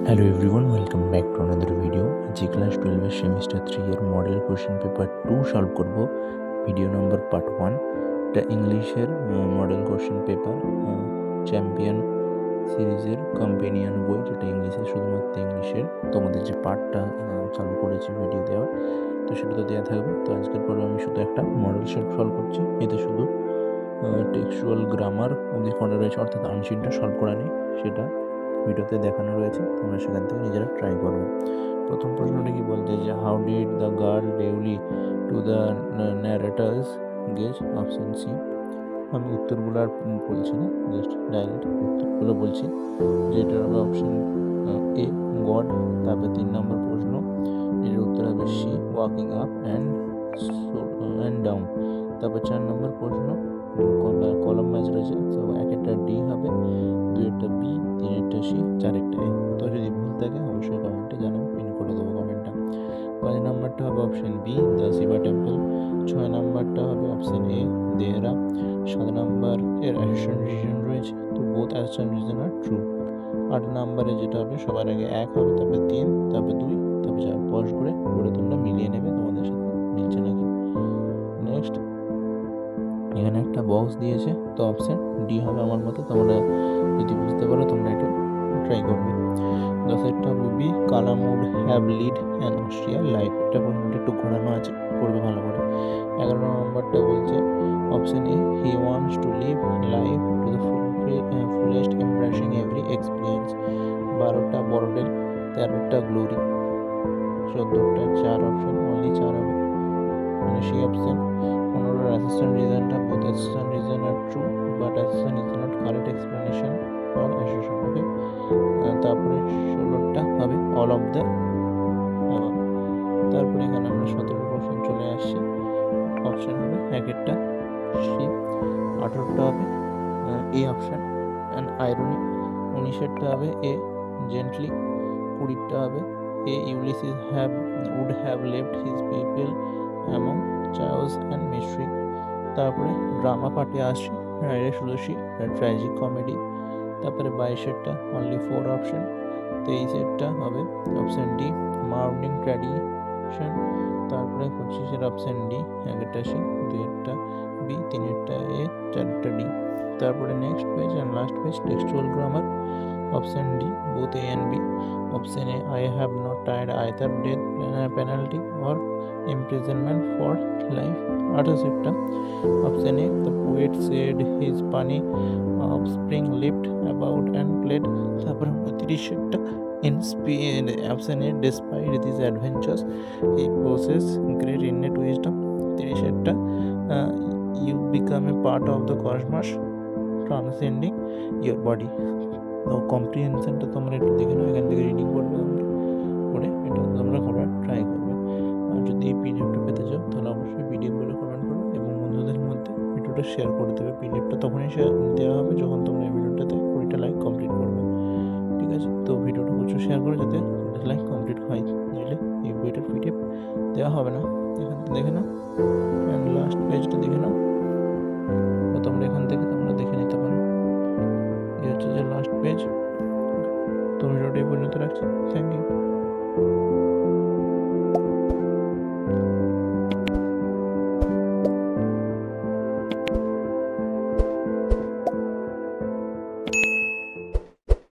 Hello everyone, welcome back to another video. G class 12 semester 3 এর model question paper 2 solve করব। Video number part 1। এটা ইংলিশের model question paper champion সিরিজের companion বই, যেটা ইংলিশে, শুধুমাত্র ইংলিশের। তোমাদের যে পার্টটা চালু করেছি ভিডিও দেওয়ার, তো সেটা তো দেওয়া থাকবে। তো আজকের পরে আমি শুধু একটা মডেল সেট সলভ করছি। এতে শুধু টেক্সচুয়াল গ্রামার অবধি করা রয়েছে, অর্থাৎ আনসিনটা সলভ করা নেই, সেটা ভিডিওতে দেখানো রয়েছে। তোমরা সেখান থেকে নিজেরা ট্রাই করবে। প্রথম প্রশ্নটা কি বলছে যে how did the girl duly to the narrator's gaze? Option C. আমি উত্তরগুলো আর বলছি না, জাস্ট ডাইরেক্ট উত্তরগুলো বলছি। যেটা হবে অপশন এ গড। তারপরে 3 নম্বর প্রশ্ন, এর উত্তর হবে C walking up and down. তারপর 4 নম্বর প্রশ্ন, কলম ম্যাচ রয়েছে, তো একটা ডি হবে, 2 বি, 3 সি, 4 এ। তো যদি ভুল থাকে অবশ্যই কমেন্টে জানাবো, পিন করে দেবো কমেন্টটা। 5 নম্বরটা হবে option B the Shiva temple. 6 নম্বরটা হবে অপশন এ দেহরা। 7 নম্বর এর অ্যাসেশন রিজন রয়েছে, তো both assertion reason are true. 8 নম্বরে যেটা হবে সবার আগে 1 হবে, তারপরে 3, তারপরে 2, তারপরে 4। পজ করে তোমরা মিলিয়ে নেবে তোমাদের সাথে মিলছে নাকি। নেক্সট, এখানে একটা বক্স দিয়েছে, তো অপশন ডি হবে আমার মতে। তোমরা যদি বুঝতে পারো তোমরা একটু ট্রাই করবে। 10 হবে B Kalam would have lead an austere life. এটা প্রশ্নটা একটু ঘোরানো আছে, পড়বে ভালো করে। 11 নম্বরটা বলছে option A he wants to live life to the fullest embracing every experience. 12টা বড়ডেল, 13টা গ্লোরি, 14টা 4 অপশন, অনলি 4 হবে, মানে সি অপশন। 15টার অ্যাসেশন রিজনটা both assertion reason are true, but assertion is not correct explanation for assertion. Okay, তারপরে 16টা হবে অল অফ দ্য অ্যাবাভ। তারপরে এখানে আমরা 17 প্রশ্ন চলে আসছি। অপশন হবে একটা সি। 18টা হবে এ অপশন অ্যান্ড আইরনি। 19টা হবে এ জেন্টলি। 20টা হবে A Ulysses would have left his people among chaos and mystery. তারপরে ড্রামা পার্টে আসছি, রাইডার সুদর্শী ট্র্যাজিক কমেডি। তারপরে 22টা অনলি 4 অপশন। 23টা হবে অপশন ডি মাউন্টিং ট্র্যাডিশন। তারপরে 25 অপশন ডি, একটা সি, 2টা বি, 3টা এ, 4টা ডি। তারপরে next page and last page textual grammar. Option D both A and B. Option A I have not tried either death penalty or imprisonment for life. 28টা option A the poet said his funny offspring leaped about and played. তারপর 29টা option A despite these adventures he possesses great innate wisdom. 30টা you become a part of the cosmos transcending your body. তো কম্প্রিহেনশনটা তোমরা একটু দেখে নাও, এখান থেকে reading করবে তোমরা, করে এটা তোমরা করার ট্রাই করবে। আর যদি এই পিডিএফটা পেতে চাও তাহলে অবশ্যই পিডিএফগুলো কমেন্ট করো এবং বন্ধুদের মধ্যে ভিডিওটা শেয়ার করে দেবে। পিডিএফটা তখনই দেওয়া হবে যখন তোমরা এই ভিডিওটাতে 20টা লাইক কমপ্লিট করবে, ঠিক আছে? তো ভিডিওটা প্রচুর শেয়ার করো যাতে 20টা লাইক কমপ্লিট হয়, নইলে এই বইটার পিডিএফ দেওয়া হবে না। এখান থেকে দেখে নাও অ্যান্ড লাস্ট পেজটা দেখে নাও, তোমরা এখান থেকে তোমরা দেখে নিতে পারো। এই হচ্ছে যে লাস্ট পেজ। তো ভিডিওটা এই পর্যন্ত রাখছি। Thank you.